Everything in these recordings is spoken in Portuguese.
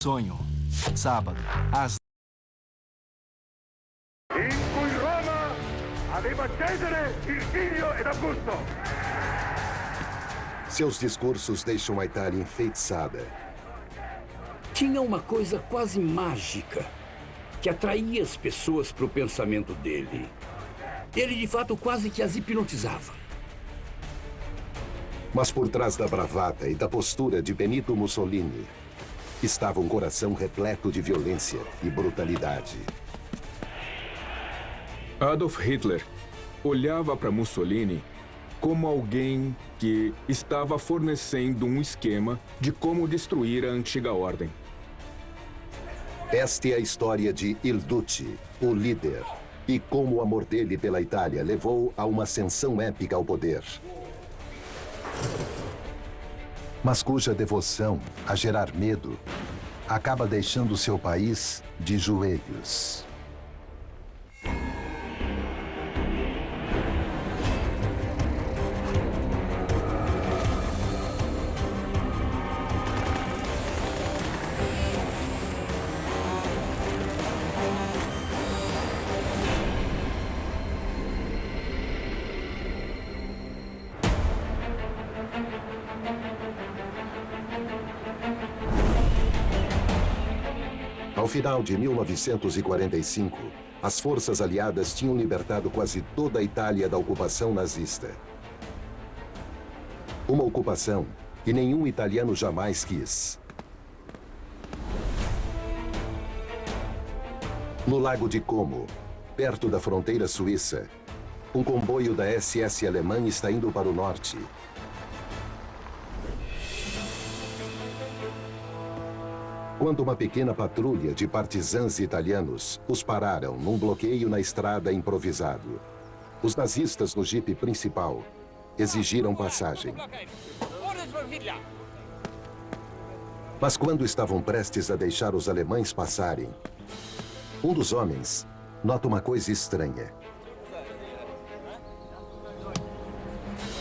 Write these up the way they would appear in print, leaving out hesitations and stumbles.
Sonho, sábado, às... In cui Roma aveva Cesare, il Figlio ed Augusto. Seus discursos deixam a Itália enfeitiçada. Tinha uma coisa quase mágica que atraía as pessoas para o pensamento dele. Ele, de fato, quase que as hipnotizava. Mas por trás da bravata e da postura de Benito Mussolini, estava um coração repleto de violência e brutalidade. Adolf Hitler olhava para Mussolini como alguém que estava fornecendo um esquema de como destruir a antiga ordem. Esta é a história de Il Duce, o líder, e como o amor dele pela Itália levou a uma ascensão épica ao poder. Mas cuja devoção a gerar medo acaba deixando seu país de joelhos. Ao final de 1945, as forças aliadas tinham libertado quase toda a Itália da ocupação nazista. Uma ocupação que nenhum italiano jamais quis. No Lago de Como, perto da fronteira suíça, um comboio da SS alemã está indo para o norte. Quando uma pequena patrulha de partisãs italianos os pararam num bloqueio na estrada improvisado. Os nazistas no jipe principal exigiram passagem. Mas quando estavam prestes a deixar os alemães passarem, um dos homens nota uma coisa estranha.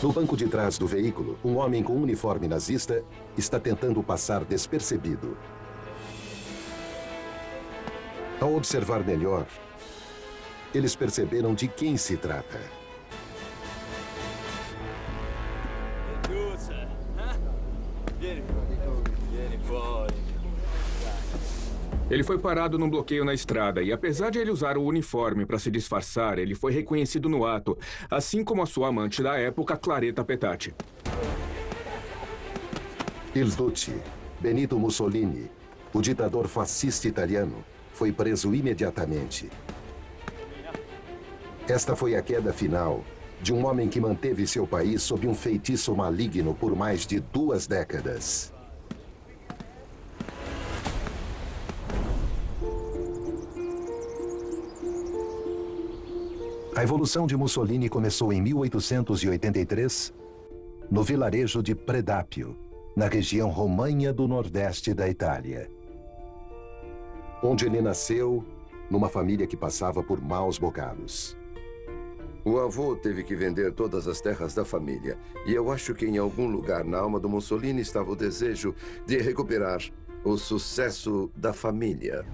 No banco de trás do veículo, um homem com uniforme nazista está tentando passar despercebido. Ao observar melhor, eles perceberam de quem se trata. Ele foi parado num bloqueio na estrada e, apesar de ele usar o uniforme para se disfarçar, ele foi reconhecido no ato, assim como a sua amante da época, Claretta Petacci. Il Duce, Benito Mussolini, o ditador fascista italiano, foi preso imediatamente. Esta foi a queda final de um homem que manteve seu país sob um feitiço maligno por mais de 2 décadas. A evolução de Mussolini começou em 1883, no vilarejo de Predápio, na região Romanha do Nordeste da Itália, onde ele nasceu numa família que passava por maus bocados. O avô teve que vender todas as terras da família. E eu acho que em algum lugar na alma do Mussolini estava o desejo de recuperar o sucesso da família.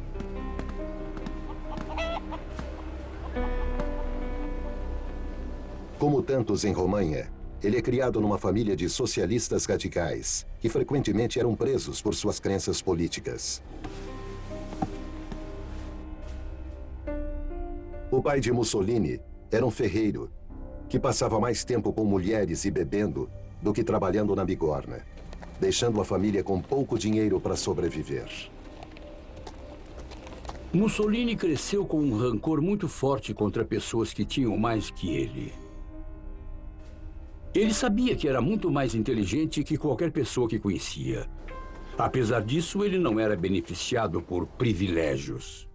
Como tantos em Romanha, ele é criado numa família de socialistas radicais, que frequentemente eram presos por suas crenças políticas. O pai de Mussolini era um ferreiro que passava mais tempo com mulheres e bebendo do que trabalhando na bigorna, deixando a família com pouco dinheiro para sobreviver. Mussolini cresceu com um rancor muito forte contra pessoas que tinham mais que ele. Ele sabia que era muito mais inteligente que qualquer pessoa que conhecia. Apesar disso, ele não era beneficiado por privilégios.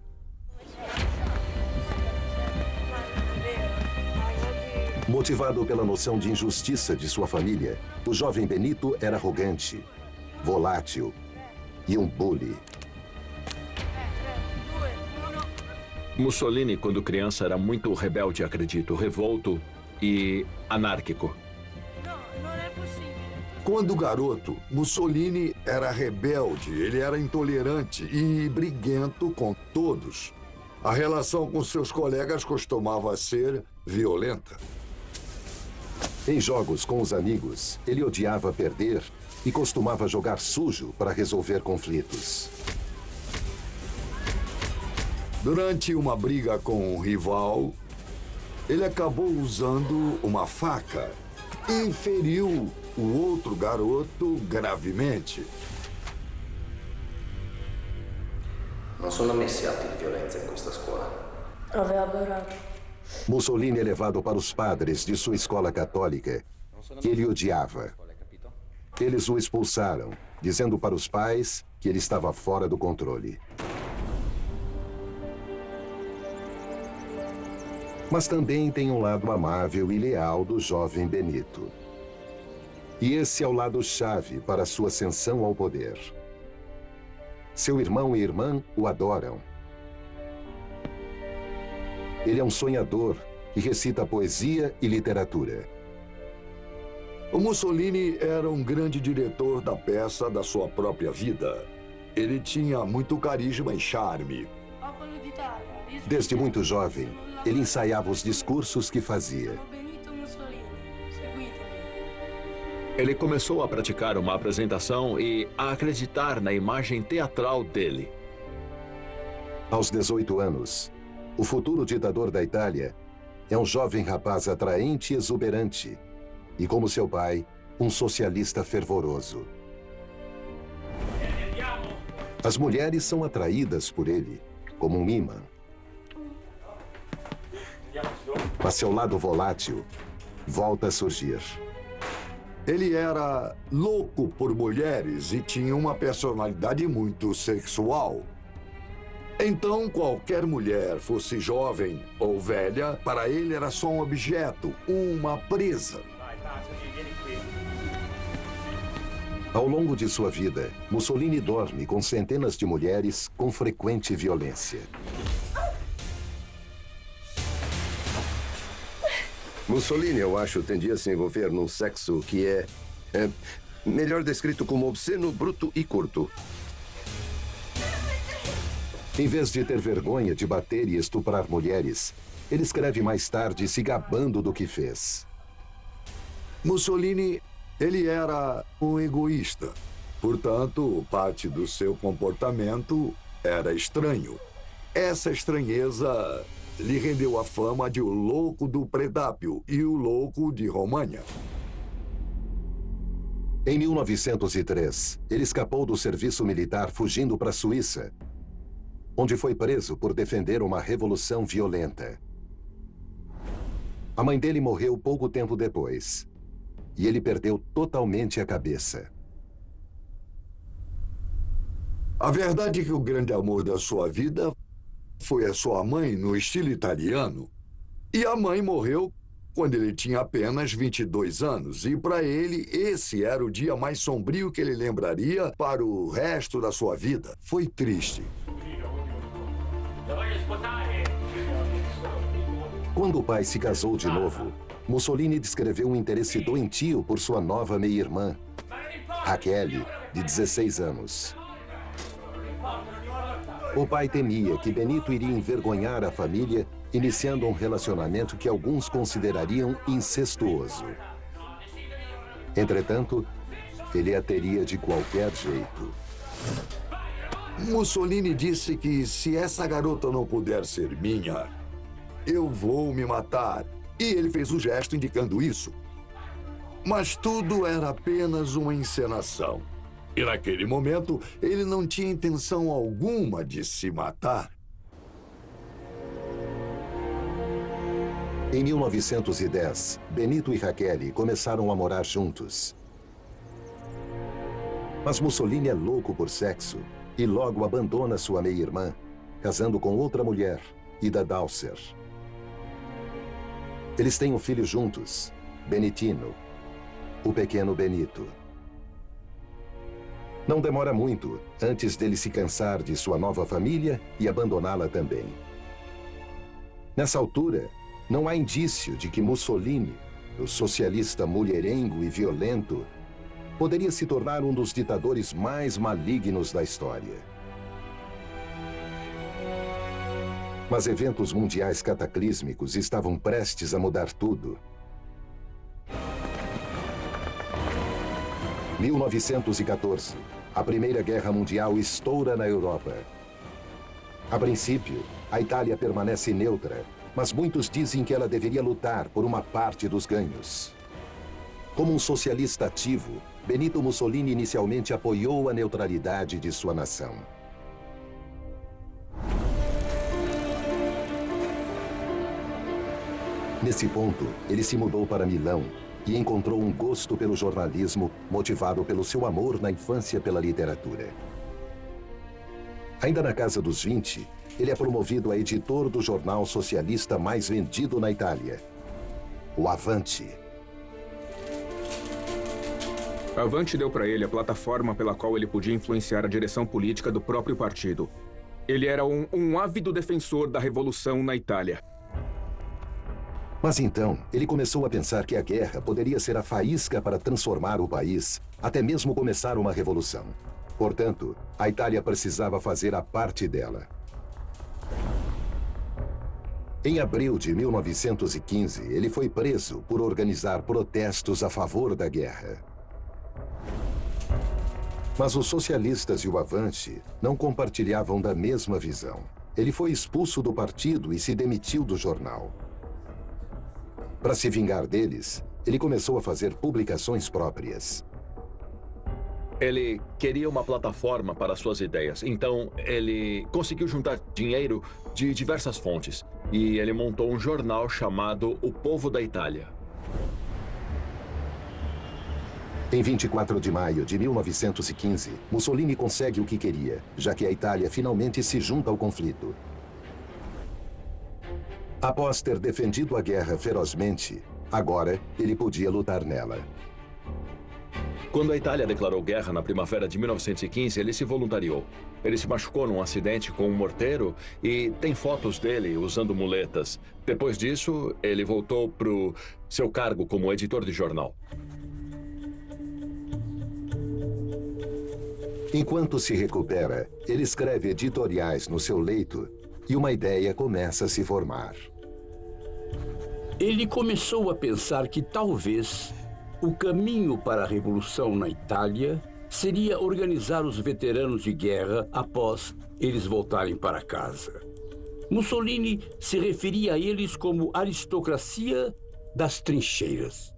Motivado pela noção de injustiça de sua família, o jovem Benito era arrogante, volátil e um bully. Mussolini, quando criança, era muito rebelde, acredito, revolto e anárquico. Quando garoto, Mussolini era rebelde, ele era intolerante e briguento com todos. A relação com seus colegas costumava ser violenta. Em jogos com os amigos, ele odiava perder e costumava jogar sujo para resolver conflitos. Durante uma briga com um rival, ele acabou usando uma faca e feriu o outro garoto gravemente. Non sono messi atti di violenza in questa scuola. Aveva adorato. Mussolini é levado para os padres de sua escola católica, que ele odiava. Eles o expulsaram, dizendo para os pais que ele estava fora do controle. Mas também tem um lado amável e leal do jovem Benito. E esse é o lado-chave para sua ascensão ao poder. Seu irmão e irmã o adoram. Ele é um sonhador que recita poesia e literatura. O Mussolini era um grande diretor da peça da sua própria vida. Ele tinha muito carisma e charme. Desde muito jovem, ele ensaiava os discursos que fazia. Ele começou a praticar uma apresentação e a acreditar na imagem teatral dele. Aos 18 anos, o futuro ditador da Itália é um jovem rapaz atraente e exuberante, e como seu pai, um socialista fervoroso. As mulheres são atraídas por ele, como um imã. Mas seu lado volátil volta a surgir. Ele era louco por mulheres e tinha uma personalidade muito sexual. Então, qualquer mulher, fosse jovem ou velha, para ele era só um objeto, uma presa. Ao longo de sua vida, Mussolini dorme com centenas de mulheres com frequente violência. Mussolini, eu acho, tendia a se envolver num sexo que é melhor descrito como obsceno, bruto e curto. Em vez de ter vergonha de bater e estuprar mulheres, ele escreve mais tarde se gabando do que fez. Mussolini, ele era um egoísta. Portanto, parte do seu comportamento era estranho. Essa estranheza lhe rendeu a fama de o louco do Predápio e o louco de România. Em 1903, ele escapou do serviço militar fugindo para a Suíça, onde foi preso por defender uma revolução violenta. A mãe dele morreu pouco tempo depois, e ele perdeu totalmente a cabeça. A verdade é que o grande amor da sua vida foi a sua mãe no estilo italiano. E a mãe morreu quando ele tinha apenas 22 anos. E para ele, esse era o dia mais sombrio que ele lembraria para o resto da sua vida. Foi triste. Quando o pai se casou de novo, Mussolini descreveu um interesse doentio por sua nova meia-irmã, Raquel, de 16 anos. O pai temia que Benito iria envergonhar a família, iniciando um relacionamento que alguns considerariam incestuoso. Entretanto, ele a teria de qualquer jeito. Mussolini disse que se essa garota não puder ser minha, eu vou me matar. E ele fez o gesto indicando isso. Mas tudo era apenas uma encenação. E naquele momento, ele não tinha intenção alguma de se matar. Em 1910, Benito e Raquel começaram a morar juntos. Mas Mussolini é louco por sexo e logo abandona sua meia-irmã, casando com outra mulher, Ida Dowser. Eles têm um filho juntos, Benitino, o pequeno Benito. Não demora muito antes dele se cansar de sua nova família e abandoná-la também. Nessa altura, não há indício de que Mussolini, o socialista mulherengo e violento, poderia se tornar um dos ditadores mais malignos da história. Mas eventos mundiais cataclísmicos estavam prestes a mudar tudo. 1914. A Primeira Guerra Mundial estoura na Europa. A princípio, a Itália permanece neutra, mas muitos dizem que ela deveria lutar por uma parte dos ganhos. Como um socialista ativo, Benito Mussolini inicialmente apoiou a neutralidade de sua nação. Nesse ponto, ele se mudou para Milão e encontrou um gosto pelo jornalismo, motivado pelo seu amor na infância pela literatura. Ainda na casa dos 20, ele é promovido a editor do jornal socialista mais vendido na Itália, o Avanti. Avanti deu para ele a plataforma pela qual ele podia influenciar a direção política do próprio partido. Ele era um ávido defensor da revolução na Itália. Mas então, ele começou a pensar que a guerra poderia ser a faísca para transformar o país, até mesmo começar uma revolução. Portanto, a Itália precisava fazer a parte dela. Em abril de 1915, ele foi preso por organizar protestos a favor da guerra. Mas os socialistas e o Avanti não compartilhavam da mesma visão. Ele foi expulso do partido e se demitiu do jornal. Para se vingar deles, ele começou a fazer publicações próprias. Ele queria uma plataforma para suas ideias, então ele conseguiu juntar dinheiro de diversas fontes. E ele montou um jornal chamado O Povo da Itália. Em 24 de maio de 1915, Mussolini consegue o que queria, já que a Itália finalmente se junta ao conflito. Após ter defendido a guerra ferozmente, agora ele podia lutar nela. Quando a Itália declarou guerra na primavera de 1915, ele se voluntariou. Ele se machucou num acidente com um morteiro e tem fotos dele usando muletas. Depois disso, ele voltou para o seu cargo como editor de jornal. Enquanto se recupera, ele escreve editoriais no seu leito e uma ideia começa a se formar. Ele começou a pensar que talvez o caminho para a revolução na Itália seria organizar os veteranos de guerra após eles voltarem para casa. Mussolini se referia a eles como aristocracia das trincheiras.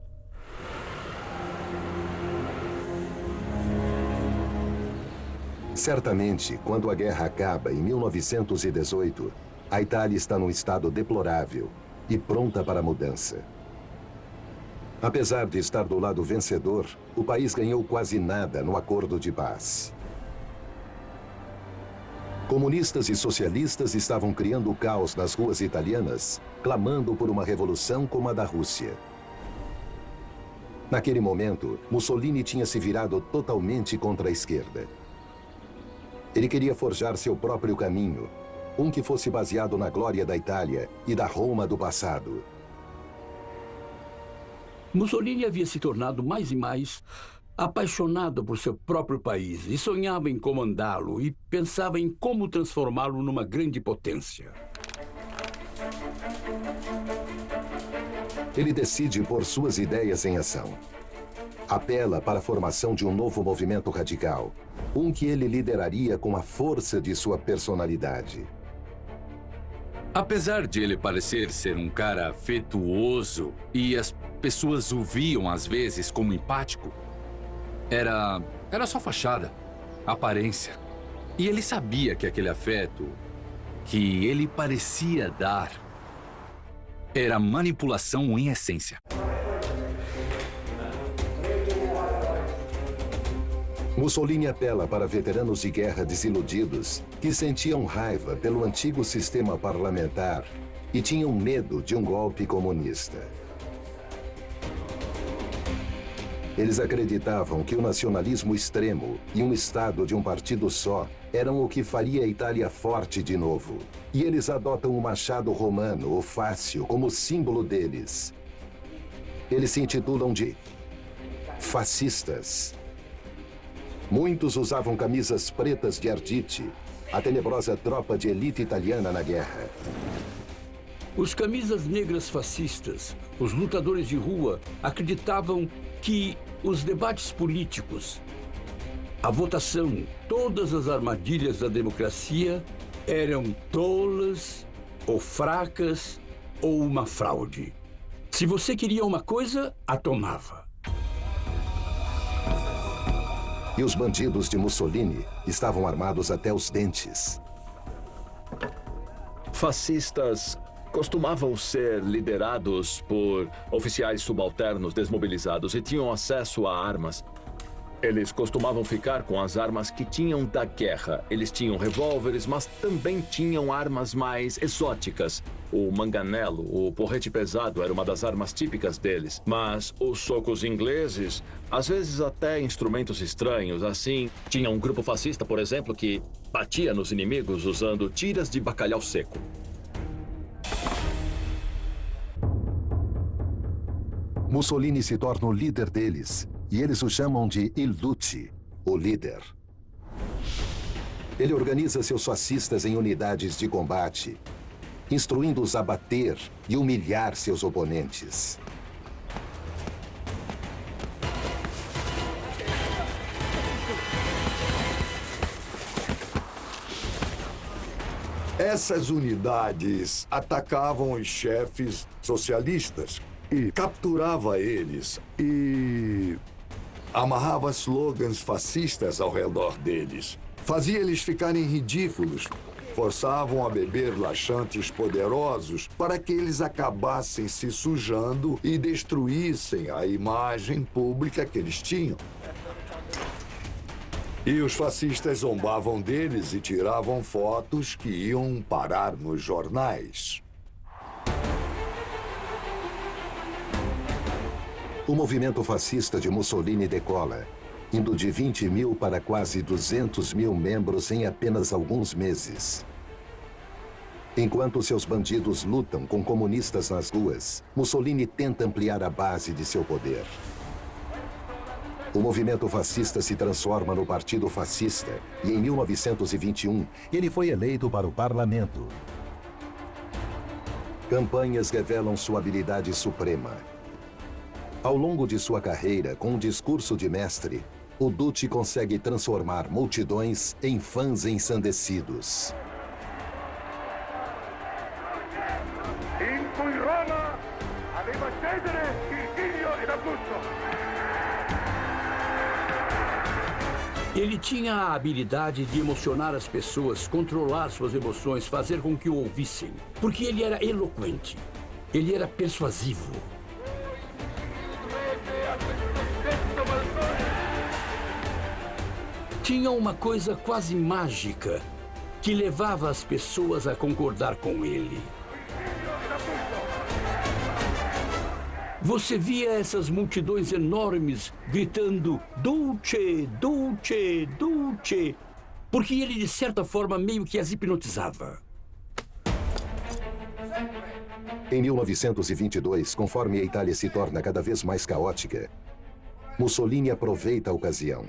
Certamente, quando a guerra acaba em 1918, a Itália está num estado deplorável e pronta para a mudança. Apesar de estar do lado vencedor, o país ganhou quase nada no acordo de paz. Comunistas e socialistas estavam criando caos nas ruas italianas, clamando por uma revolução como a da Rússia. Naquele momento, Mussolini tinha se virado totalmente contra a esquerda. Ele queria forjar seu próprio caminho, um que fosse baseado na glória da Itália e da Roma do passado. Mussolini havia se tornado mais e mais apaixonado por seu próprio país e sonhava em comandá-lo e pensava em como transformá-lo numa grande potência. Ele decide pôr suas ideias em ação. Apela para a formação de um novo movimento radical, um que ele lideraria com a força de sua personalidade. Apesar de ele parecer ser um cara afetuoso e as pessoas o viam às vezes como empático, era só fachada, aparência. E ele sabia que aquele afeto que ele parecia dar era manipulação em essência. Mussolini apela para veteranos de guerra desiludidos que sentiam raiva pelo antigo sistema parlamentar e tinham medo de um golpe comunista. Eles acreditavam que o nacionalismo extremo e um Estado de um partido só eram o que faria a Itália forte de novo. E eles adotam o machado romano, o fácio, como símbolo deles. Eles se intitulam de fascistas. Muitos usavam camisas pretas de Arditi, a tenebrosa tropa de elite italiana na guerra. Os camisas negras fascistas, os lutadores de rua, acreditavam que os debates políticos, a votação, todas as armadilhas da democracia eram tolas ou fracas ou uma fraude. Se você queria uma coisa, a tomava. E os bandidos de Mussolini estavam armados até os dentes. Fascistas costumavam ser liderados por oficiais subalternos desmobilizados e tinham acesso a armas. Eles costumavam ficar com as armas que tinham da guerra. Eles tinham revólveres, mas também tinham armas mais exóticas. O manganelo, o porrete pesado, era uma das armas típicas deles. Mas os socos ingleses, às vezes até instrumentos estranhos, assim. Tinha um grupo fascista, por exemplo, que batia nos inimigos usando tiras de bacalhau seco. Mussolini se torna o líder deles, e eles o chamam de Il Duce, o líder. Ele organiza seus fascistas em unidades de combate, instruindo-os a bater e humilhar seus oponentes. Essas unidades atacavam os chefes socialistas e capturava eles e amarrava slogans fascistas ao redor deles. Fazia eles ficarem ridículos. Forçavam a beber laxantes poderosos para que eles acabassem se sujando e destruíssem a imagem pública que eles tinham. E os fascistas zombavam deles e tiravam fotos que iam parar nos jornais. O movimento fascista de Mussolini decola, indo de 20 mil para quase 200 mil membros em apenas alguns meses. Enquanto seus bandidos lutam com comunistas nas ruas, Mussolini tenta ampliar a base de seu poder. O movimento fascista se transforma no Partido Fascista e, em 1921, ele foi eleito para o parlamento. Campanhas revelam sua habilidade suprema. Ao longo de sua carreira, com um discurso de mestre, o Duce consegue transformar multidões em fãs ensandecidos. in cui Roma aveva Cesare, il figlio ed Augusto. Ele tinha a habilidade de emocionar as pessoas, controlar suas emoções, fazer com que o ouvissem. Porque ele era eloquente, ele era persuasivo. Tinha uma coisa quase mágica que levava as pessoas a concordar com ele. Você via essas multidões enormes gritando Duce, Duce, Duce, porque ele, de certa forma, meio que as hipnotizava. Em 1922, conforme a Itália se torna cada vez mais caótica, Mussolini aproveita a ocasião.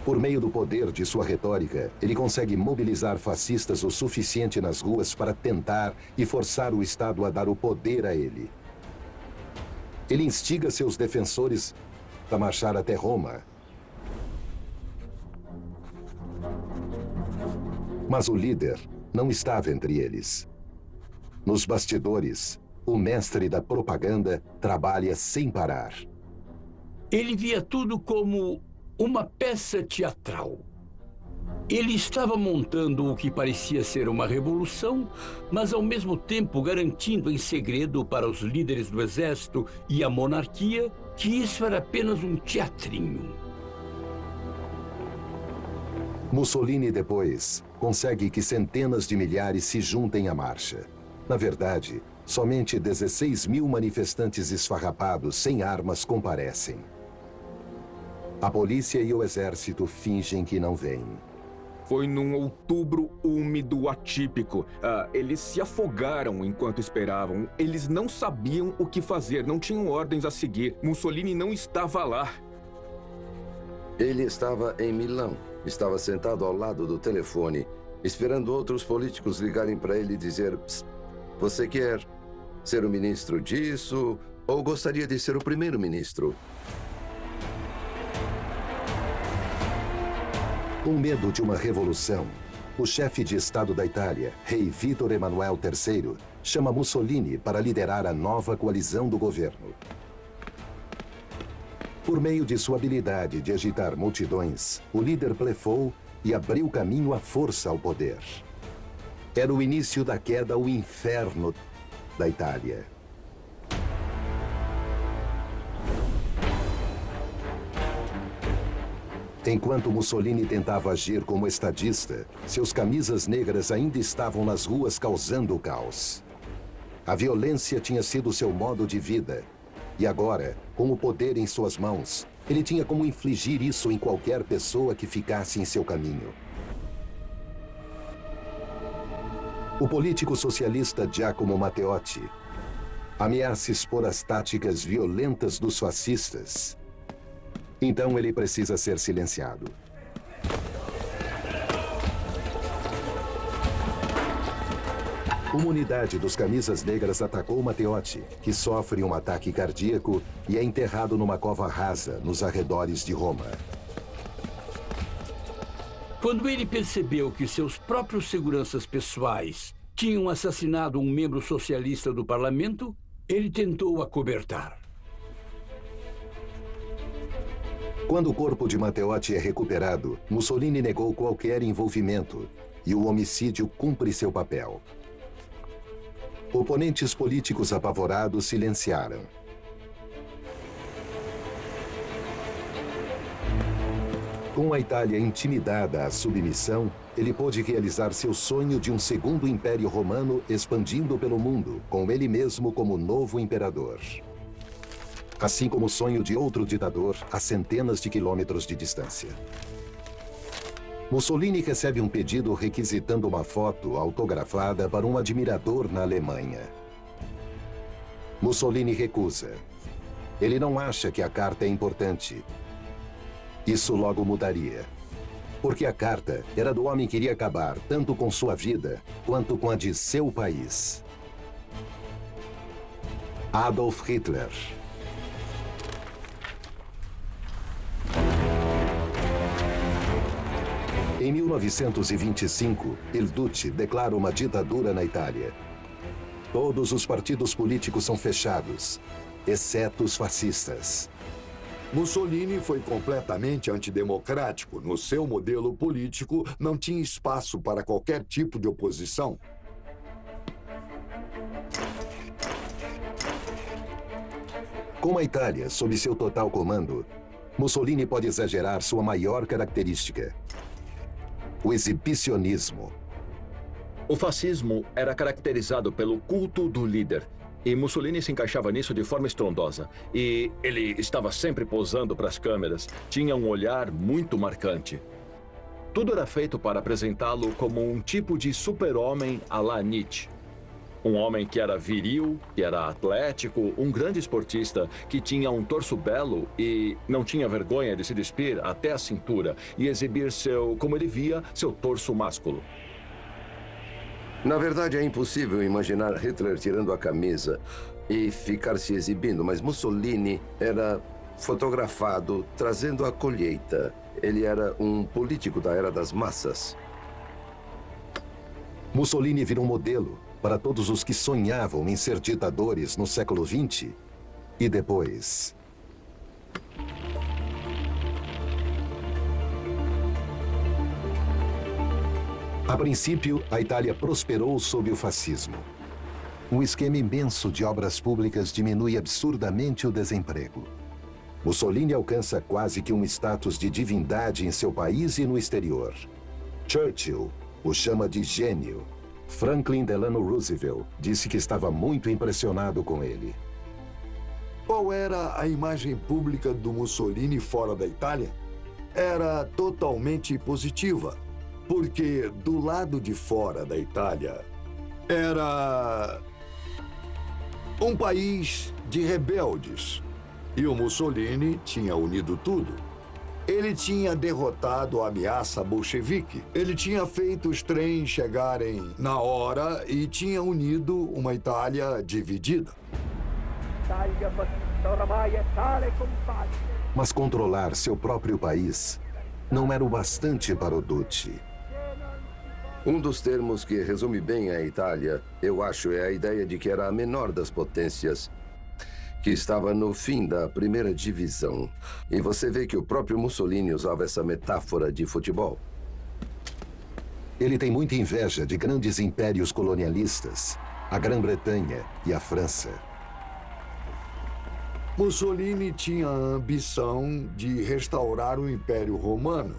Por meio do poder de sua retórica, ele consegue mobilizar fascistas o suficiente nas ruas para tentar e forçar o Estado a dar o poder a ele. Ele instiga seus defensores a marchar até Roma. Mas o líder não estava entre eles. Nos bastidores, o mestre da propaganda trabalha sem parar. Ele via tudo como uma peça teatral. Ele estava montando o que parecia ser uma revolução, mas ao mesmo tempo garantindo em segredo para os líderes do exército e a monarquia que isso era apenas um teatrinho. Mussolini, depois, consegue que centenas de milhares se juntem à marcha. Na verdade, somente 16 mil manifestantes esfarrapados sem armas comparecem. A polícia e o exército fingem que não veem. Foi num outubro úmido atípico. Eles se afogaram enquanto esperavam. Eles não sabiam o que fazer, não tinham ordens a seguir. Mussolini não estava lá. Ele estava em Milão. Estava sentado ao lado do telefone, esperando outros políticos ligarem para ele e dizer: "Psst, você quer ser o ministro disso ou gostaria de ser o primeiro-ministro?" Com medo de uma revolução, o chefe de Estado da Itália, rei Vítor Emanuel III, chama Mussolini para liderar a nova coalizão do governo. Por meio de sua habilidade de agitar multidões, o líder blefou e abriu caminho à força ao poder. Era o início da queda ao inferno da Itália. Enquanto Mussolini tentava agir como estadista, seus camisas negras ainda estavam nas ruas causando o caos. A violência tinha sido seu modo de vida. E agora, com o poder em suas mãos, ele tinha como infligir isso em qualquer pessoa que ficasse em seu caminho. O político socialista Giacomo Matteotti ameaça expor as táticas violentas dos fascistas. Então ele precisa ser silenciado. Uma unidade dos Camisas Negras atacou Matteotti, que sofre um ataque cardíaco e é enterrado numa cova rasa nos arredores de Roma. Quando ele percebeu que seus próprios seguranças pessoais tinham assassinado um membro socialista do parlamento, ele tentou acobertar. Quando o corpo de Matteotti é recuperado, Mussolini negou qualquer envolvimento e o homicídio cumpre seu papel. Oponentes políticos apavorados silenciaram. Com a Itália intimidada à submissão, ele pôde realizar seu sonho de um segundo império romano expandindo pelo mundo, com ele mesmo como novo imperador. Assim como o sonho de outro ditador a centenas de quilômetros de distância. Mussolini recebe um pedido requisitando uma foto autografada para um admirador na Alemanha. Mussolini recusa. Ele não acha que a carta é importante. Isso logo mudaria. Porque a carta era do homem que iria acabar tanto com sua vida quanto com a de seu país. Adolf Hitler. Em 1925, Il Duce declara uma ditadura na Itália. Todos os partidos políticos são fechados, exceto os fascistas. Mussolini foi completamente antidemocrático. No seu modelo político, não tinha espaço para qualquer tipo de oposição. Com a Itália sob seu total comando, Mussolini pode exagerar sua maior característica: o exibicionismo. O fascismo era caracterizado pelo culto do líder. E Mussolini se encaixava nisso de forma estrondosa. E ele estava sempre posando para as câmeras. Tinha um olhar muito marcante. Tudo era feito para apresentá-lo como um tipo de super-homem à la Nietzsche. Um homem que era viril, que era atlético, um grande esportista, que tinha um torso belo e não tinha vergonha de se despir até a cintura e exibir como ele via, seu torso másculo. Na verdade, é impossível imaginar Hitler tirando a camisa e ficar se exibindo, mas Mussolini era fotografado trazendo a colheita. Ele era um político da era das massas. Mussolini virou um modelo para todos os que sonhavam em ser ditadores no século XX e depois. A princípio, a Itália prosperou sob o fascismo. Um esquema imenso de obras públicas diminui absurdamente o desemprego. Mussolini alcança quase que um status de divindade em seu país e no exterior. Churchill o chama de gênio. Franklin Delano Roosevelt disse que estava muito impressionado com ele. Qual era a imagem pública do Mussolini fora da Itália? Era totalmente positiva. Porque do lado de fora da Itália, era um país de rebeldes. E o Mussolini tinha unido tudo. Ele tinha derrotado a ameaça bolchevique. Ele tinha feito os trens chegarem na hora e tinha unido uma Itália dividida. Mas controlar seu próprio país não era o bastante para o Duce. Um dos termos que resume bem a Itália, eu acho, é a ideia de que era a menor das potências, que estava no fim da primeira divisão. E você vê que o próprio Mussolini usava essa metáfora de futebol. Ele tem muita inveja de grandes impérios colonialistas, a Grã-Bretanha e a França. Mussolini tinha a ambição de restaurar o Império Romano.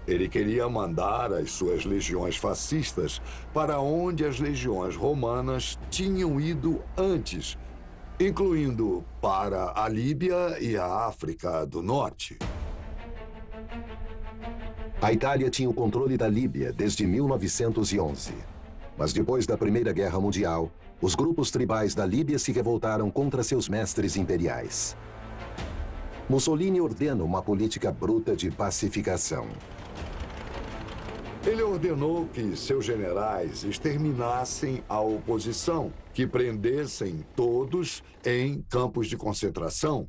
Ele queria mandar as suas legiões fascistas para onde as legiões romanas tinham ido antes, incluindo para a Líbia e a África do Norte. A Itália tinha o controle da Líbia desde 1911. Mas depois da Primeira Guerra Mundial, os grupos tribais da Líbia se revoltaram contra seus mestres imperiais. Mussolini ordena uma política bruta de pacificação. Ele ordenou que seus generais exterminassem a oposição, que prendessem todos em campos de concentração.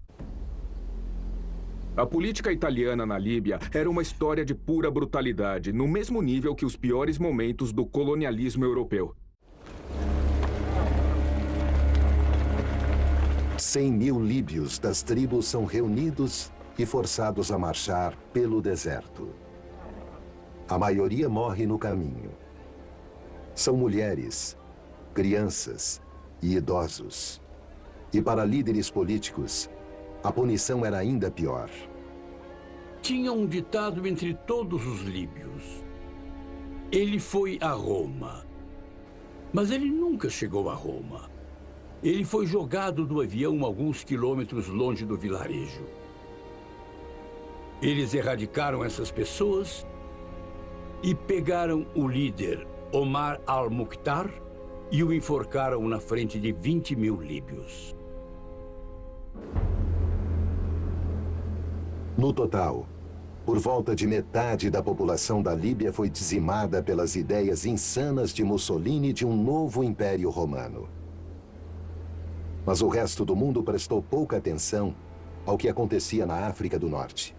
A política italiana na Líbia era uma história de pura brutalidade, no mesmo nível que os piores momentos do colonialismo europeu. 100.000 líbios das tribos são reunidos e forçados a marchar pelo deserto. A maioria morre no caminho. São mulheres, crianças e idosos. E para líderes políticos, a punição era ainda pior. Tinha um ditado entre todos os líbios. Ele foi a Roma. Mas ele nunca chegou a Roma. Ele foi jogado do avião alguns quilômetros longe do vilarejo. Eles erradicaram essas pessoas e pegaram o líder, Omar al-Mukhtar, e o enforcaram na frente de 20.000 líbios. No total, por volta de metade da população da Líbia foi dizimada pelas ideias insanas de Mussolini de um novo império romano. Mas o resto do mundo prestou pouca atenção ao que acontecia na África do Norte.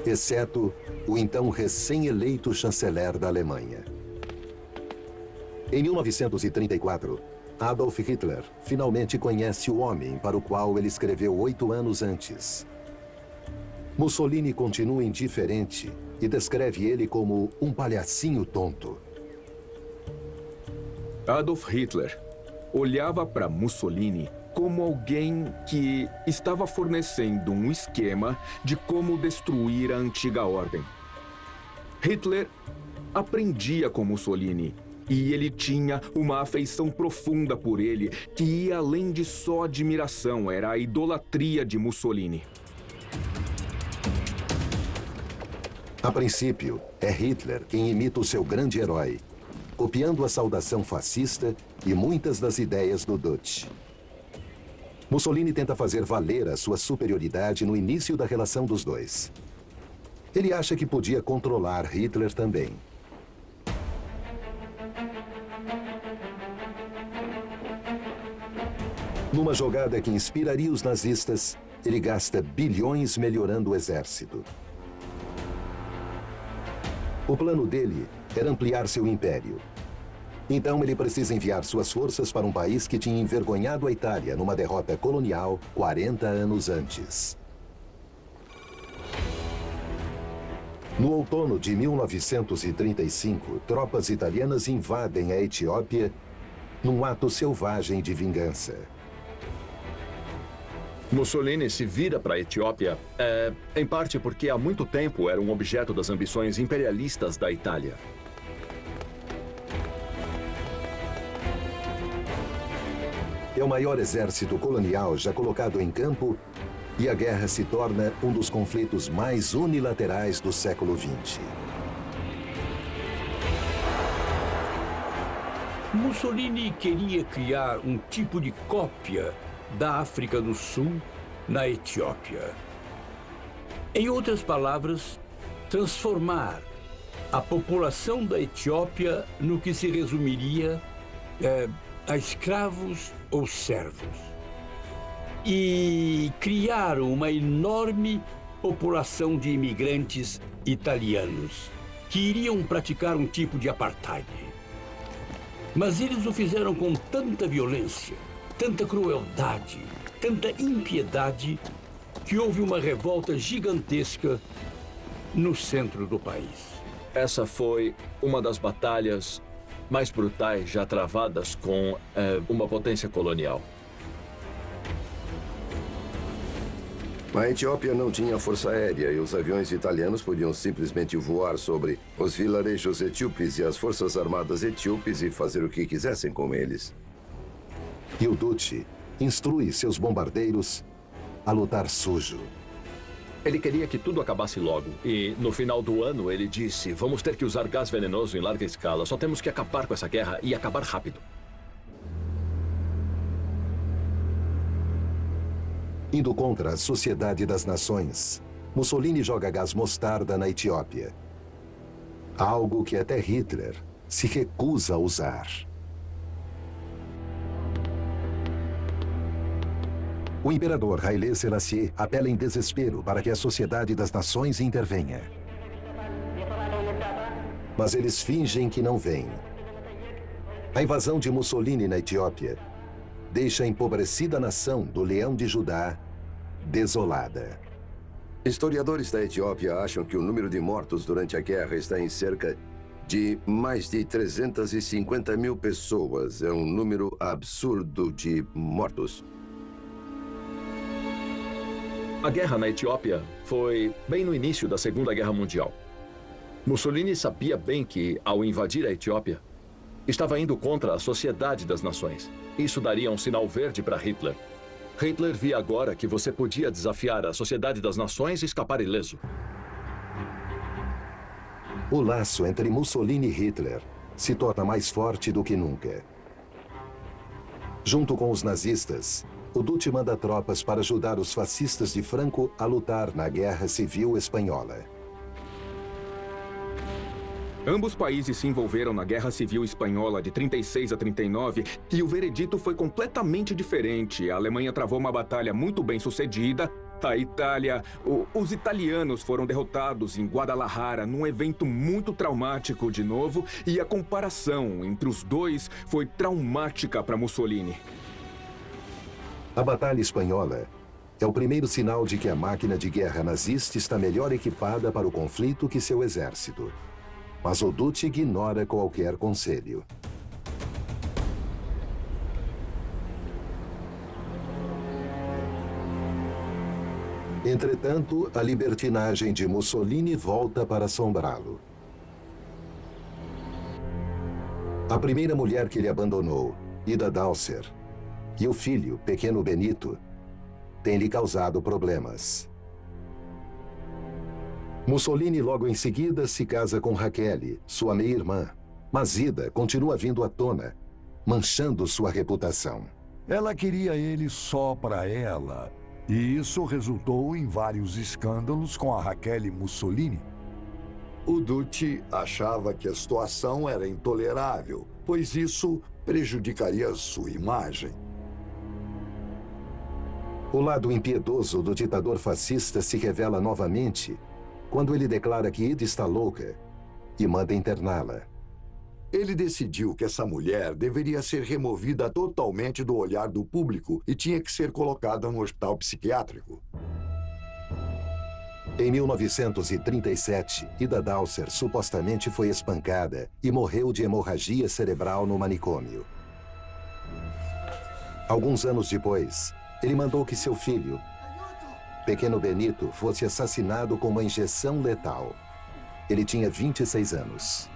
Exceto o então recém-eleito chanceler da Alemanha. Em 1934, Adolf Hitler finalmente conhece o homem para o qual ele escreveu 8 anos antes. Mussolini continua indiferente e descreve ele como um palhacinho tonto. Adolf Hitler olhava para Mussolini como alguém que estava fornecendo um esquema de como destruir a antiga ordem. Hitler aprendia com Mussolini e ele tinha uma afeição profunda por ele que ia além de só admiração, era a idolatria de Mussolini. A princípio, é Hitler quem imita o seu grande herói, copiando a saudação fascista e muitas das ideias do Duce. Mussolini tenta fazer valer a sua superioridade no início da relação dos dois. Ele acha que podia controlar Hitler também. Numa jogada que inspiraria os nazistas, ele gasta bilhões melhorando o exército. O plano dele era ampliar seu império. Então ele precisa enviar suas forças para um país que tinha envergonhado a Itália numa derrota colonial 40 anos antes. No outono de 1935, tropas italianas invadem a Etiópia num ato selvagem de vingança. Mussolini se vira para a Etiópia, em parte porque há muito tempo era um objeto das ambições imperialistas da Itália. É o maior exército colonial já colocado em campo e a guerra se torna um dos conflitos mais unilaterais do século XX. Mussolini queria criar um tipo de cópia da África do Sul na Etiópia. Em outras palavras, transformar a população da Etiópia no que se resumiria a escravos ou servos. E criar uma enorme população de imigrantes italianos que iriam praticar um tipo de apartheid. Mas eles o fizeram com tanta violência, tanta crueldade, tanta impiedade, que houve uma revolta gigantesca no centro do país. Essa foi uma das batalhas mais brutais já travadas com uma potência colonial. A Etiópia não tinha força aérea e os aviões italianos podiam simplesmente voar sobre os vilarejos etíopes e as forças armadas etíopes e fazer o que quisessem com eles. E o Duce instrui seus bombardeiros a lutar sujo. Ele queria que tudo acabasse logo. E, no final do ano, ele disse: vamos ter que usar gás venenoso em larga escala. Só temos que acabar com essa guerra e acabar rápido. Indo contra a Sociedade das Nações, Mussolini joga gás mostarda na Etiópia. Algo que até Hitler se recusa a usar. O imperador Haile Selassie apela em desespero para que a Sociedade das Nações intervenha. Mas eles fingem que não veem. A invasão de Mussolini na Etiópia deixa a empobrecida nação do Leão de Judá desolada. Historiadores da Etiópia acham que o número de mortos durante a guerra está em cerca de mais de 350 mil pessoas. É um número absurdo de mortos. A guerra na Etiópia foi bem no início da Segunda Guerra Mundial. Mussolini sabia bem que, ao invadir a Etiópia, estava indo contra a Sociedade das Nações. Isso daria um sinal verde para Hitler. Hitler via agora que você podia desafiar a Sociedade das Nações e escapar ileso. O laço entre Mussolini e Hitler se torna mais forte do que nunca. Junto com os nazistas, o Duce manda tropas para ajudar os fascistas de Franco a lutar na Guerra Civil Espanhola. Ambos países se envolveram na Guerra Civil Espanhola de 36 a 39 e o veredito foi completamente diferente. A Alemanha travou uma batalha muito bem sucedida. A Itália... Os italianos foram derrotados em Guadalajara num evento muito traumático de novo, e a comparação entre os dois foi traumática para Mussolini. A Batalha Espanhola é o primeiro sinal de que a máquina de guerra nazista está melhor equipada para o conflito que seu exército. Mas o Duce ignora qualquer conselho. Entretanto, a libertinagem de Mussolini volta para assombrá-lo. A primeira mulher que ele abandonou, Ida Dalser, e o filho, pequeno Benito, têm lhe causado problemas. Mussolini logo em seguida se casa com Raquel, sua meia-irmã, mas Ida continua vindo à tona, manchando sua reputação. Ela queria ele só para ela, e isso resultou em vários escândalos com a Raquel Mussolini. O Duce achava que a situação era intolerável, pois isso prejudicaria sua imagem. O lado impiedoso do ditador fascista se revela novamente quando ele declara que Ida está louca e manda interná-la. Ele decidiu que essa mulher deveria ser removida totalmente do olhar do público e tinha que ser colocada no hospital psiquiátrico. Em 1937, Ida Dalser supostamente foi espancada e morreu de hemorragia cerebral no manicômio. Alguns anos depois, ele mandou que seu filho, pequeno Benito, fosse assassinado com uma injeção letal. Ele tinha 26 anos.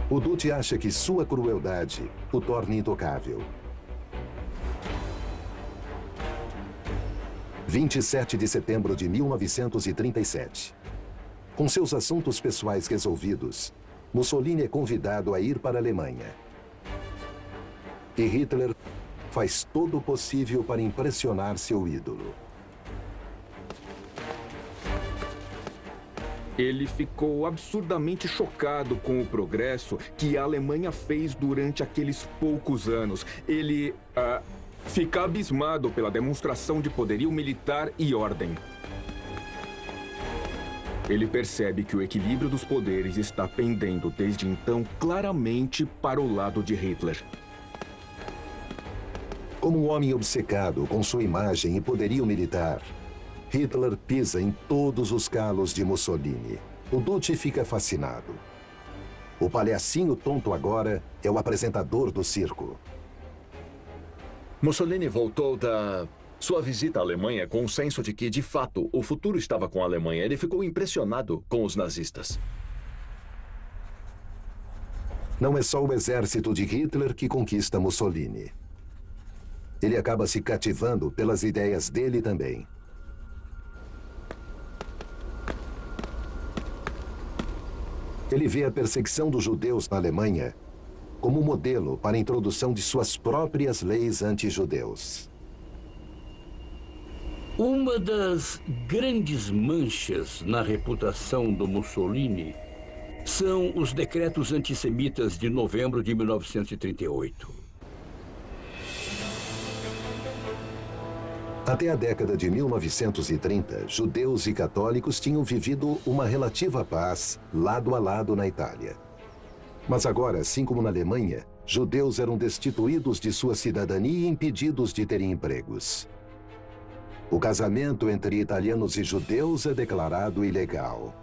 O Duce acha que sua crueldade o torna intocável. 27 de setembro de 1937. Com seus assuntos pessoais resolvidos, Mussolini é convidado a ir para a Alemanha. E Hitler faz todo o possível para impressionar seu ídolo. Ele ficou absurdamente chocado com o progresso que a Alemanha fez durante aqueles poucos anos. Ele fica abismado pela demonstração de poderio militar e ordem. Ele percebe que o equilíbrio dos poderes está pendendo desde então claramente para o lado de Hitler. Como um homem obcecado com sua imagem e poderio militar, Hitler pisa em todos os calos de Mussolini. O Duce fica fascinado. O palhacinho tonto agora é o apresentador do circo. Mussolini voltou da sua visita à Alemanha com o senso de que, de fato, o futuro estava com a Alemanha. Ele ficou impressionado com os nazistas. Não é só o exército de Hitler que conquista Mussolini. Ele acaba se cativando pelas ideias dele também. Ele vê a perseguição dos judeus na Alemanha como modelo para a introdução de suas próprias leis anti-judeus. Uma das grandes manchas na reputação do Mussolini são os decretos antissemitas de novembro de 1938. Até a década de 1930, judeus e católicos tinham vivido uma relativa paz lado a lado na Itália. Mas agora, assim como na Alemanha, judeus eram destituídos de sua cidadania e impedidos de terem empregos. O casamento entre italianos e judeus é declarado ilegal.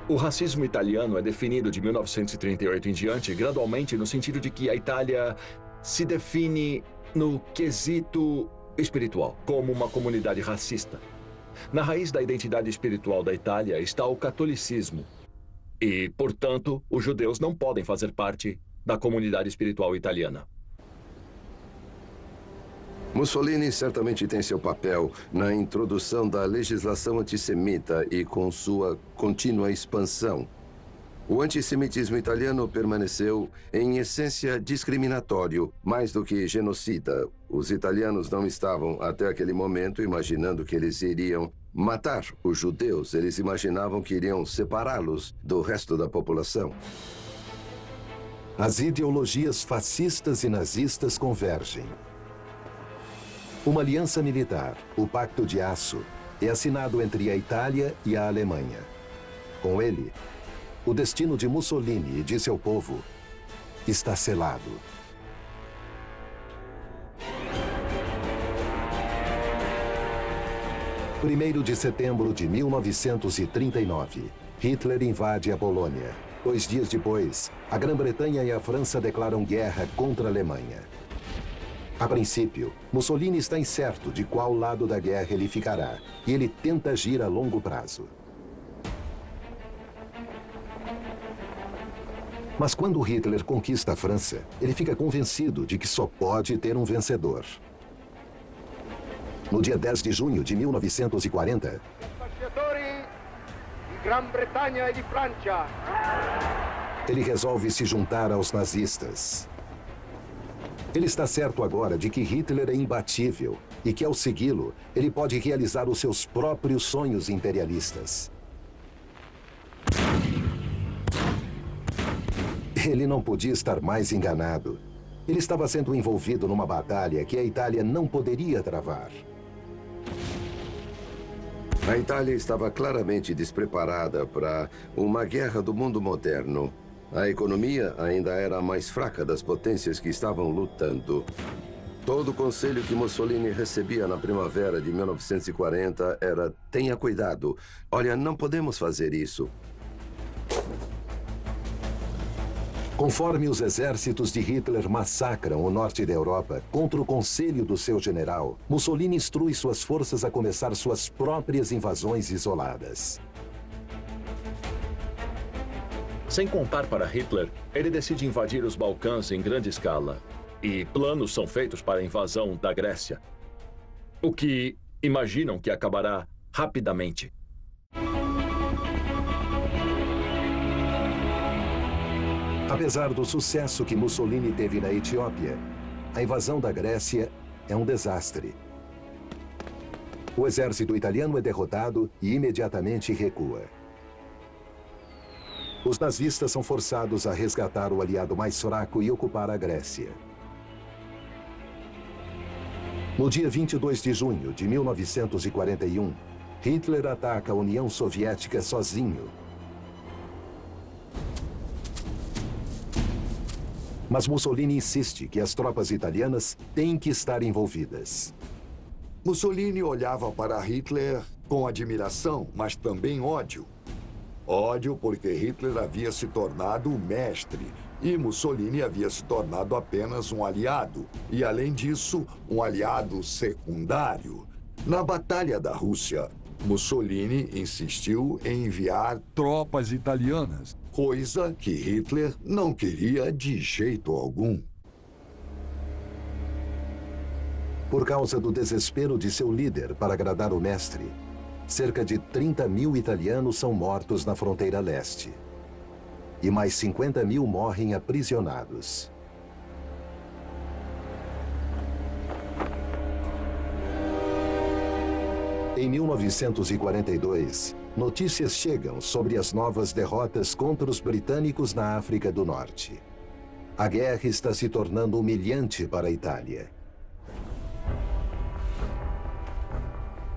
O racismo italiano é definido de 1938 em diante gradualmente no sentido de que a Itália se define no quesito espiritual, como uma comunidade racista. Na raiz da identidade espiritual da Itália está o catolicismo. E, portanto, os judeus não podem fazer parte da comunidade espiritual italiana. Mussolini certamente tem seu papel na introdução da legislação antissemita e com sua contínua expansão. O antissemitismo italiano permaneceu, em essência, discriminatório, mais do que genocida. Os italianos não estavam, até aquele momento, imaginando que eles iriam matar os judeus. Eles imaginavam que iriam separá-los do resto da população. As ideologias fascistas e nazistas convergem. Uma aliança militar, o Pacto de Aço, é assinado entre a Itália e a Alemanha. Com ele, o destino de Mussolini e de seu povo está selado. Primeiro de setembro de 1939, Hitler invade a Polônia. 2 dias depois, a Grã-Bretanha e a França declaram guerra contra a Alemanha. A princípio, Mussolini está incerto de qual lado da guerra ele ficará, e ele tenta agir a longo prazo. Mas quando Hitler conquista a França, ele fica convencido de que só pode ter um vencedor. No dia 10 de junho de 1940, ele resolve se juntar aos nazistas. Ele está certo agora de que Hitler é imbatível e que, ao segui-lo, ele pode realizar os seus próprios sonhos imperialistas. Ele não podia estar mais enganado. Ele estava sendo envolvido numa batalha que a Itália não poderia travar. A Itália estava claramente despreparada para uma guerra do mundo moderno. A economia ainda era a mais fraca das potências que estavam lutando. Todo o conselho que Mussolini recebia na primavera de 1940 era: tenha cuidado. Olha, não podemos fazer isso. Conforme os exércitos de Hitler massacram o norte da Europa contra o conselho do seu general, Mussolini instrui suas forças a começar suas próprias invasões isoladas. Sem contar para Hitler, ele decide invadir os Balcãs em grande escala. E planos são feitos para a invasão da Grécia. O que imaginam que acabará rapidamente. Apesar do sucesso que Mussolini teve na Etiópia, a invasão da Grécia é um desastre. O exército italiano é derrotado e imediatamente recua. Os nazistas são forçados a resgatar o aliado mais fraco e ocupar a Grécia. No dia 22 de junho de 1941, Hitler ataca a União Soviética sozinho. Mas Mussolini insiste que as tropas italianas têm que estar envolvidas. Mussolini olhava para Hitler com admiração, mas também ódio. Ódio porque Hitler havia se tornado o mestre e Mussolini havia se tornado apenas um aliado. E, além disso, um aliado secundário. Na Batalha da Rússia, Mussolini insistiu em enviar tropas italianas, coisa que Hitler não queria de jeito algum. Por causa do desespero de seu líder para agradar o mestre, cerca de 30.000 italianos são mortos na fronteira leste. E mais 50.000 morrem aprisionados. Em 1942, notícias chegam sobre as novas derrotas contra os britânicos na África do Norte. A guerra está se tornando humilhante para a Itália.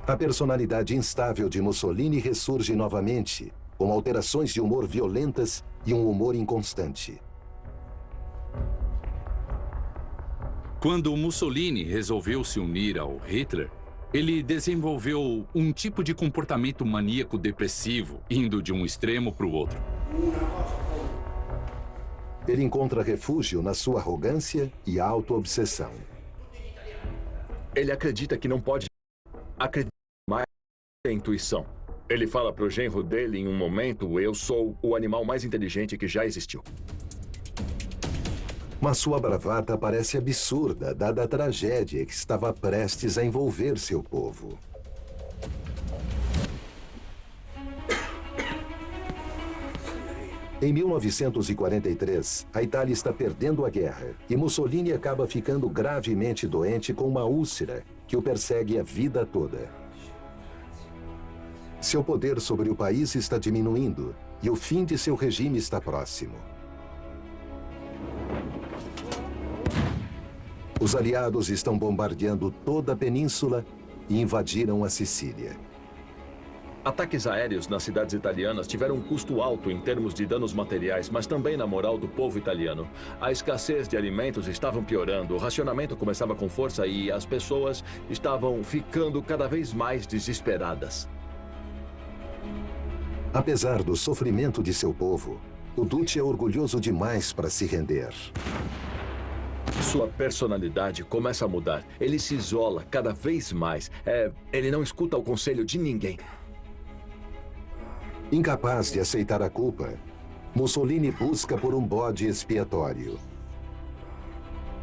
A personalidade instável de Mussolini ressurge novamente, com alterações de humor violentas e um humor inconstante. Quando Mussolini resolveu se unir ao Hitler, ele desenvolveu um tipo de comportamento maníaco-depressivo, indo de um extremo para o outro. Ele encontra refúgio na sua arrogância e auto-obsessão. Ele acredita que não pode acreditar mais na intuição. Ele fala para o genro dele em um momento: eu sou o animal mais inteligente que já existiu. Mas sua bravata parece absurda, dada a tragédia que estava prestes a envolver seu povo. Em 1943, a Itália está perdendo a guerra e Mussolini acaba ficando gravemente doente com uma úlcera que o persegue a vida toda. Seu poder sobre o país está diminuindo e o fim de seu regime está próximo. Os aliados estão bombardeando toda a península e invadiram a Sicília. Ataques aéreos nas cidades italianas tiveram um custo alto em termos de danos materiais, mas também na moral do povo italiano. A escassez de alimentos estava piorando, o racionamento começava com força e as pessoas estavam ficando cada vez mais desesperadas. Apesar do sofrimento de seu povo, o Duce é orgulhoso demais para se render. Sua personalidade começa a mudar. Ele se isola cada vez mais. Ele não escuta o conselho de ninguém. Incapaz de aceitar a culpa, Mussolini busca por um bode expiatório.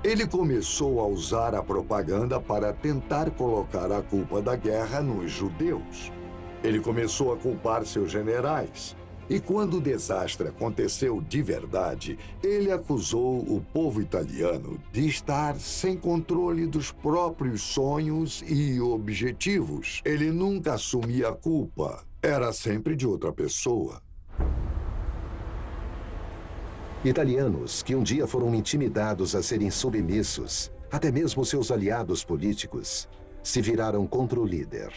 Ele começou a usar a propaganda para tentar colocar a culpa da guerra nos judeus. Ele começou a culpar seus generais. E quando o desastre aconteceu de verdade, ele acusou o povo italiano de estar sem controle dos próprios sonhos e objetivos. Ele nunca assumia a culpa. Era sempre de outra pessoa. Italianos que um dia foram intimidados a serem submissos, até mesmo seus aliados políticos, se viraram contra o líder.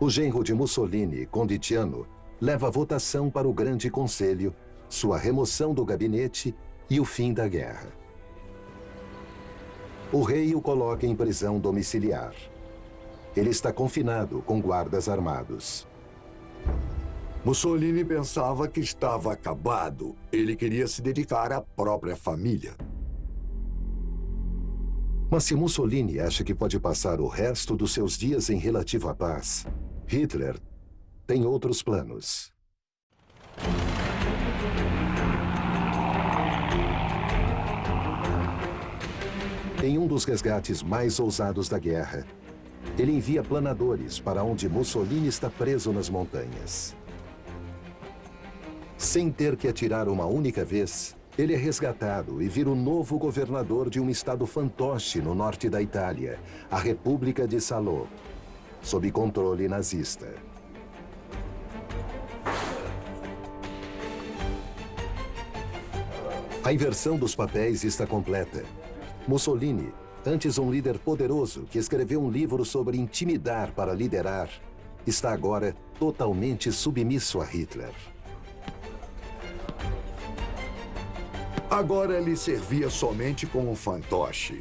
O genro de Mussolini, Conditiano, leva a votação para o Grande Conselho, sua remoção do gabinete e o fim da guerra. O rei o coloca em prisão domiciliar. Ele está confinado com guardas armados. Mussolini pensava que estava acabado. Ele queria se dedicar à própria família. Mas se Mussolini acha que pode passar o resto dos seus dias em relativa paz, Hitler tem outros planos. Em um dos resgates mais ousados da guerra, ele envia planadores para onde Mussolini está preso nas montanhas. Sem ter que atirar uma única vez, Ele é resgatado e vira o novo governador de um estado fantoche no norte da Itália, a República de Salò, sob controle nazista. A inversão dos papéis está completa. Mussolini, antes um líder poderoso que escreveu um livro sobre intimidar para liderar, está agora totalmente submisso a Hitler. Agora ele servia somente como um fantoche,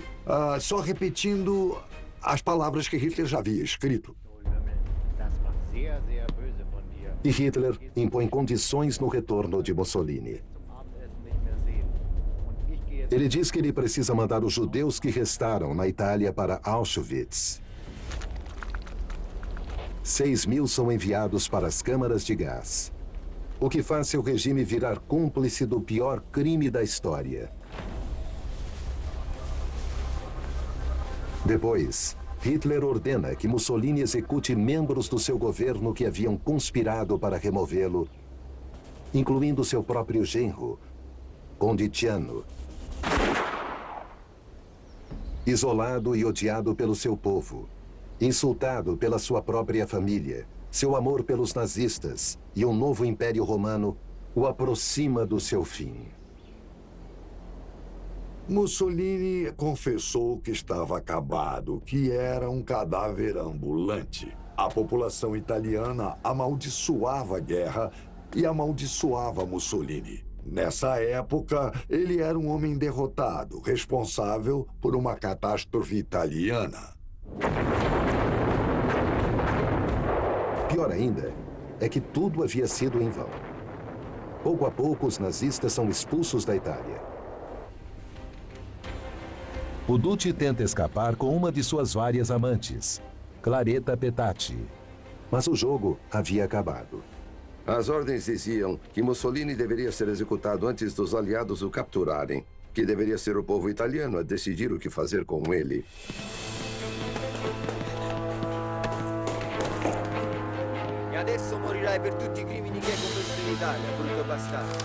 só repetindo as palavras que Hitler já havia escrito. E Hitler impõe condições no retorno de Mussolini. Ele diz que ele precisa mandar os judeus que restaram na Itália para Auschwitz. 6.000 são enviados para as câmaras de gás, o que faz seu regime virar cúmplice do pior crime da história. Depois, Hitler ordena que Mussolini execute membros do seu governo que haviam conspirado para removê-lo, incluindo seu próprio genro, Conditiano. Isolado e odiado pelo seu povo, insultado pela sua própria família, seu amor pelos nazistas e um novo império romano o aproxima do seu fim. Mussolini confessou que estava acabado, que era um cadáver ambulante. A população italiana amaldiçoava a guerra e amaldiçoava Mussolini. Nessa época, ele era um homem derrotado, responsável por uma catástrofe italiana. Pior ainda, é que tudo havia sido em vão. Pouco a pouco, os nazistas são expulsos da Itália. O Duce tenta escapar com uma de suas várias amantes, Claretta Petacci. Mas o jogo havia acabado. As ordens diziam que Mussolini deveria ser executado antes dos aliados o capturarem, que deveria ser o povo italiano a decidir o que fazer com ele. E adesso morirai per tutti I crimini che hai commesso in Italia, brutto bastardo.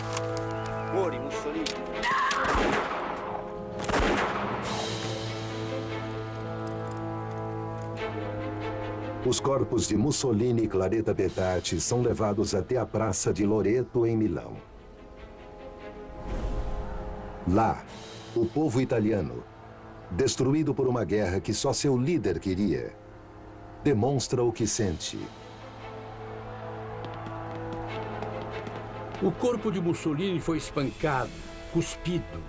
Muori, Mussolini. Os corpos de Mussolini e Claretta Petacci são levados até a praça de Loreto, em Milão. Lá, o povo italiano, destruído por uma guerra que só seu líder queria, demonstra o que sente. O corpo de Mussolini foi espancado, cuspido,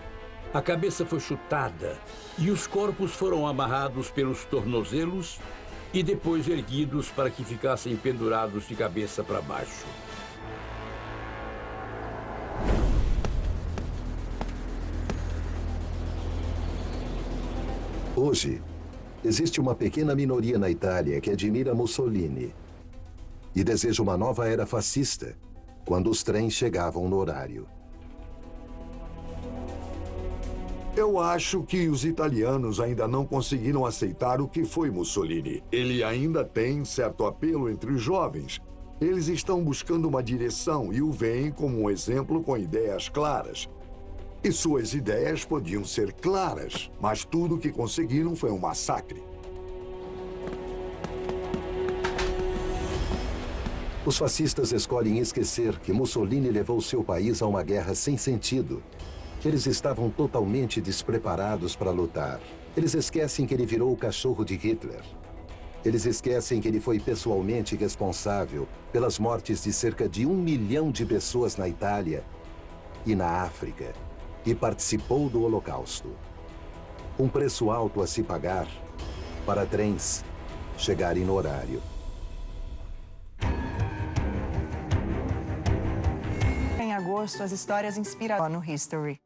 a cabeça foi chutada e os corpos foram amarrados pelos tornozelos e depois erguidos para que ficassem pendurados de cabeça para baixo. Hoje, existe uma pequena minoria na Itália que admira Mussolini e deseja uma nova era fascista, quando os trens chegavam no horário. Eu acho que os italianos ainda não conseguiram aceitar o que foi Mussolini. Ele ainda tem certo apelo entre os jovens. Eles estão buscando uma direção e o veem como um exemplo com ideias claras. E suas ideias podiam ser claras, mas tudo o que conseguiram foi um massacre. Os fascistas escolhem esquecer que Mussolini levou seu país a uma guerra sem sentido. Eles estavam totalmente despreparados para lutar. Eles esquecem que ele virou o cachorro de Hitler. Eles esquecem que ele foi pessoalmente responsável pelas mortes de cerca de 1 milhão de pessoas na Itália e na África e participou do Holocausto. Um preço alto a se pagar para trens chegarem no horário. Em agosto, as histórias inspiradas no History.